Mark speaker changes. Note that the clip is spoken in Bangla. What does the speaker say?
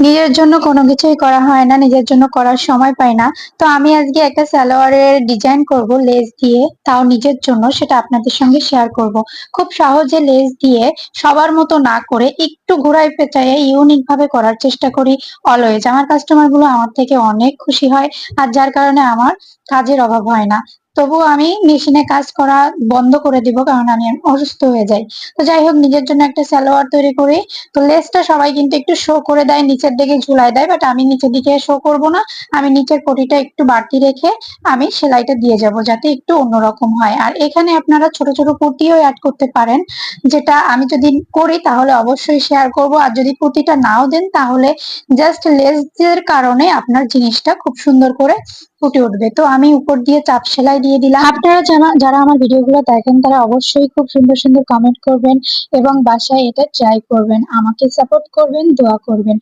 Speaker 1: নিজের জন্য কোনো কিছুই করা হয় না, নিজের জন্য করার সময় পাই না। তো আমি আজকে একটা সালোয়ারের ডিজাইন করব লেস দিয়ে, তাও নিজের জন্য, সেটা আপনাদের সঙ্গে শেয়ার করব। খুব সহজে লেস দিয়ে সবার মতো না করে একটু ঘুরাই পেঁচাইয়ে ইউনিক ভাবে করার চেষ্টা করি অলওয়েজ। আমার কাস্টমার গুলো আমার থেকে অনেক খুশি হয়, আর যার কারণে আমার কাজের অভাব হয় না। তবুও আমি মেশিনে কাজ করা বন্ধ করে দিব, কারণ আমি অসুস্থ হয়ে যাই। তো যাই হোক, নিজের জন্য একটা সালোয়ার তৈরি করি। তো লেসটা সবাই কিন্তু একটু শো করে দেয়, নিচের দিকে ঝুলাই দেয়, বাট আমি নিচের দিকে শো করব না। আমি নিচের পটিটা একটু বাড়তি রেখে আমি সেলাইটা দিয়ে যাব, যাতে একটু অন্যরকম হয়। আর এখানে আপনারা ছোট ছোট পুঁতিও অ্যাড করতে পারেন, যেটা আমি যদি করি তাহলে অবশ্যই শেয়ার করব। আর যদি পুঁতিটা নাও দেন তাহলে জাস্ট লেসের কারণে আপনার জিনিসটা খুব সুন্দর করে ফুটে উঠবে। তো আমি উপর দিয়ে চাপ সেলাই দিয়ে দিলাম। আপনারা যারা আমার ভিডিওগুলো দেখেন তারা অবশ্যই খুব সুন্দর সুন্দর কমেন্ট করবেন এবং বাসায় এটা ট্রাই করবেন, আমাকে সাপোর্ট করবেন, দোয়া করবেন।